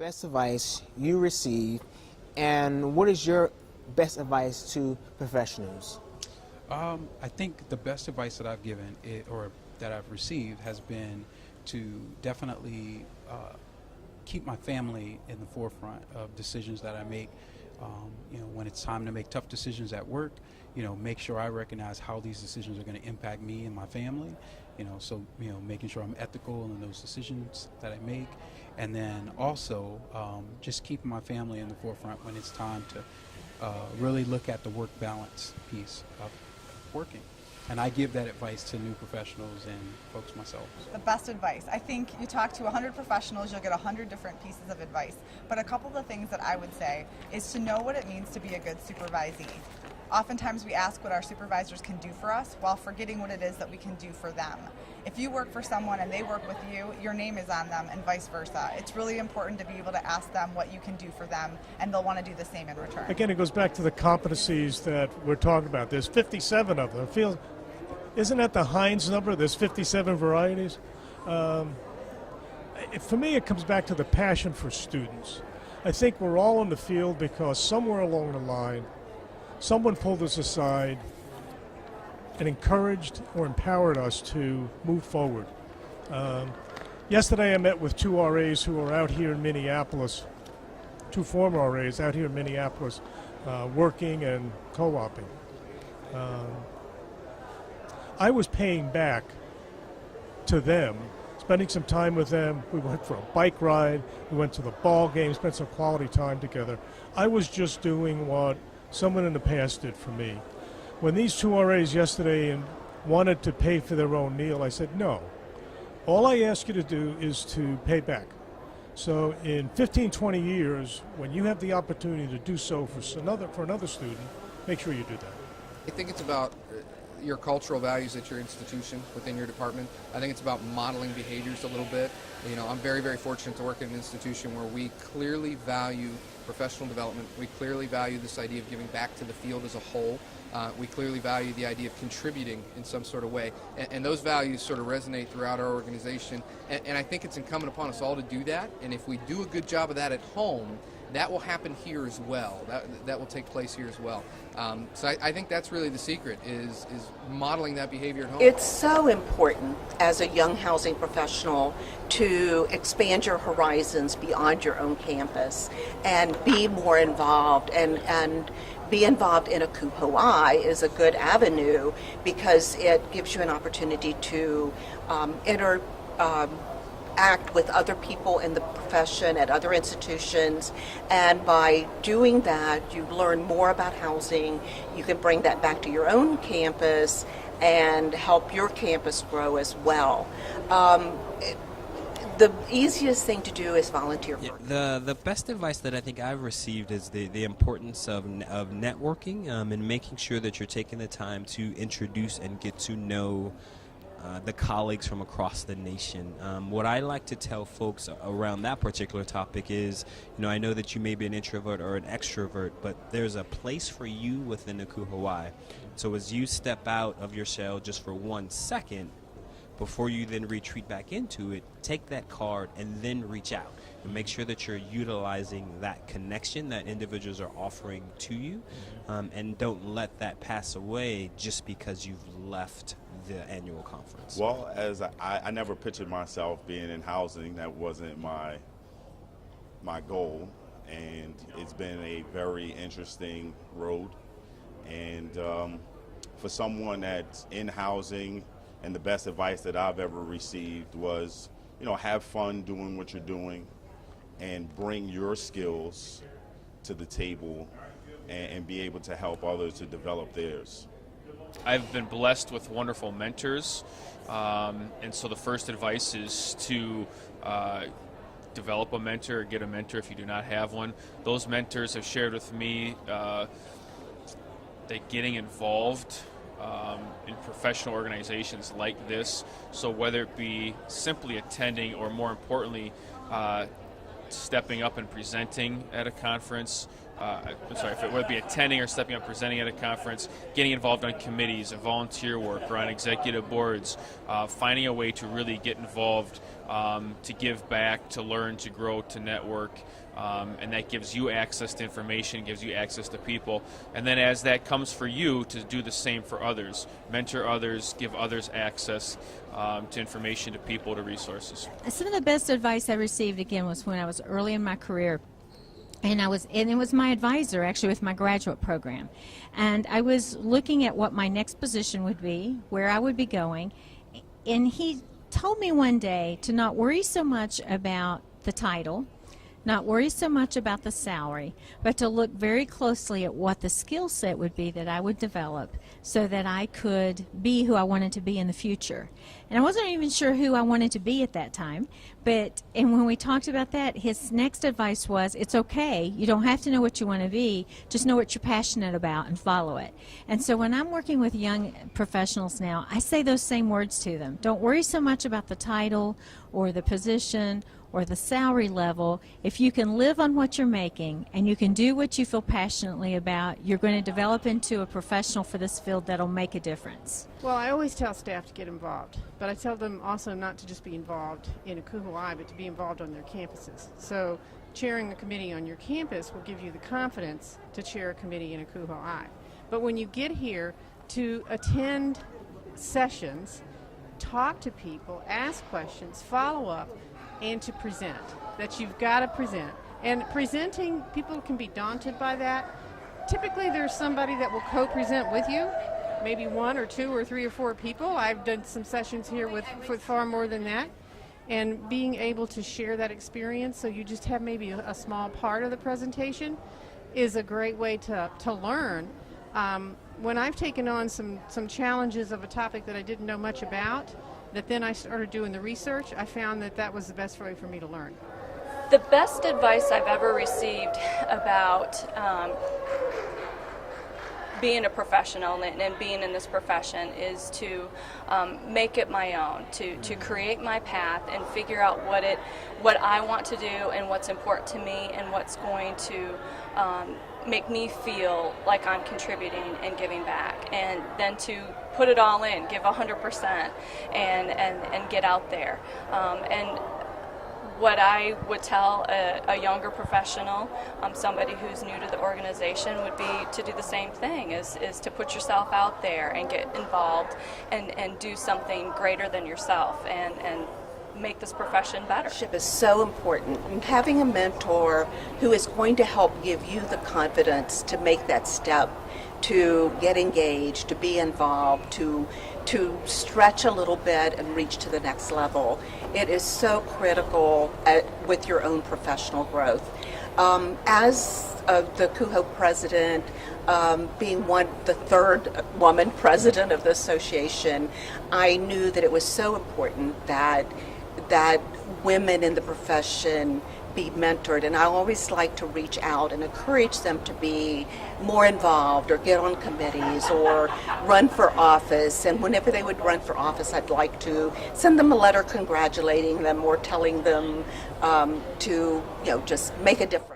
best advice you receive, and what is your best advice to professionals? I think the best advice that I've given or that I've received has been to definitely keep my family in the forefront of decisions that I make. When it's time to make tough decisions at work, make sure I recognize how these decisions are going to impact me and my family. Making sure I'm ethical in those decisions that I make, and then also just keeping my family in the forefront when it's time to really look at the work balance piece of working. And I give that advice to new professionals and folks myself. The best advice. I think you talk to 100 professionals, you'll get 100 different pieces of advice. But a couple of the things that I would say is to know what it means to be a good supervisee. Oftentimes we ask what our supervisors can do for us while forgetting what it is that we can do for them. If you work for someone and they work with you, your name is on them and vice versa. It's really important to be able to ask them what you can do for them, and they'll want to do the same in return. Again, it goes back to the competencies that we're talking about. There's 57 of them. Isn't that the Heinz number? There's 57 varieties. For me, it comes back to the passion for students. I think we're all in the field because somewhere along the line, someone pulled us aside and encouraged or empowered us to move forward. Yesterday I met with two RAs who are out here in Minneapolis, two former RAs out here in Minneapolis, working and co-oping. I was paying back to them, spending some time with them. We went for a bike ride, we went to the ball game, spent some quality time together. I was just doing what someone in the past did for me. When these two RAs yesterday wanted to pay for their own meal, I said, no. All I ask you to do is to pay back. So in 15, 20 years, when you have the opportunity to do so for another student, make sure you do that. I think it's about your cultural values at your institution, within your department. I think it's about modeling behaviors a little bit. I'm very, very fortunate to work at an institution where we clearly value professional development. We clearly value this idea of giving back to the field as a whole. We clearly value the idea of contributing in some sort of way. And those values sort of resonate throughout our organization. And I think it's incumbent upon us all to do that. And if we do a good job of that at home, that will happen here as well. That will take place here as well. So I think that's really the secret, is modeling that behavior at home. It's so important as a young housing professional to expand your horizons beyond your own campus and be more involved, and be involved in a KUPOI is a good avenue because it gives you an opportunity to interact with other people in the profession at other institutions, and by doing that you learn more about housing. You can bring that back to your own campus and help your campus grow as well. The easiest thing to do is volunteer work. The best advice that I think I've received is the importance of networking and making sure that you're taking the time to introduce and get to know the colleagues from across the nation. What I like to tell folks around that particular topic is, I know that you may be an introvert or an extrovert, but there's a place for you within the KUPOI. So as you step out of your shell just for 1 second, before you then retreat back into it, take that card and then reach out and make sure that you're utilizing that connection that individuals are offering to you, and don't let that pass away just because you've left the annual conference. Well, as I never pictured myself being in housing. That wasn't my goal, and it's been a very interesting road. And for someone that's in housing, and the best advice that I've ever received was, have fun doing what you're doing and bring your skills to the table and be able to help others to develop theirs. I've been blessed with wonderful mentors, and so the first advice is to develop a mentor or get a mentor if you do not have one. Those mentors have shared with me that getting involved in professional organizations like this, so whether it be simply attending or more importantly stepping up and presenting at a conference, whether it be attending or stepping up, presenting at a conference, getting involved on committees and volunteer work or on executive boards, finding a way to really get involved, to give back, to learn, to grow, to network. And that gives you access to information, gives you access to people. And then as that comes for you, to do the same for others. Mentor others, give others access to information, to people, to resources. Some of the best advice I received, again, was when I was early in my career. And it was my advisor, actually, with my graduate program. And I was looking at what my next position would be, where I would be going. And he told me one day to not worry so much about the title, not worry so much about the salary, but to look very closely at what the skill set would be that I would develop so that I could be who I wanted to be in the future. And I wasn't even sure who I wanted to be at that time, and when we talked about that, his next advice was, it's okay, you don't have to know what you want to be, just know what you're passionate about and follow it. And so when I'm working with young professionals now, I say those same words to them. Don't worry so much about the title or the position or the salary level. If you can live on what you're making and you can do what you feel passionately about, you're going to develop into a professional for this field that'll make a difference. Well, I always tell staff to get involved, but I tell them also not to just be involved in Akuho'ai, but to be involved on their campuses. So chairing a committee on your campus will give you the confidence to chair a committee in Akuho'ai. But when you get here, to attend sessions, talk to people, ask questions, follow up, and to present, that you've got to present. And presenting, people can be daunted by that. Typically there's somebody that will co-present with you, maybe 1 or 2 or 3 or 4 people. I've done some sessions here with far more than that. And being able to share that experience, so you just have maybe a small part of the presentation, is a great way to learn. When I've taken on some challenges of a topic that I didn't know much about, that then I started doing the research, I found that was the best way for me to learn. The best advice I've ever received about being a professional and being in this profession is to make it my own, to create my path and figure out what I want to do and what's important to me and what's going to make me feel like I'm contributing and giving back, and then to put it all in, give 100% and get out there. And what I would tell a younger professional, somebody who's new to the organization, would be to do the same thing, is to put yourself out there and get involved and do something greater than yourself and make this profession better. Leadership is so important, and having a mentor who is going to help give you the confidence to make that step, to get engaged, to be involved, to stretch a little bit and reach to the next level. It is so critical with your own professional growth. As the KUHO president, being the third woman president of the association, I knew that it was so important that women in the profession be mentored, and I always like to reach out and encourage them to be more involved or get on committees or run for office. And whenever they would run for office, I'd like to send them a letter congratulating them or telling them to just make a difference.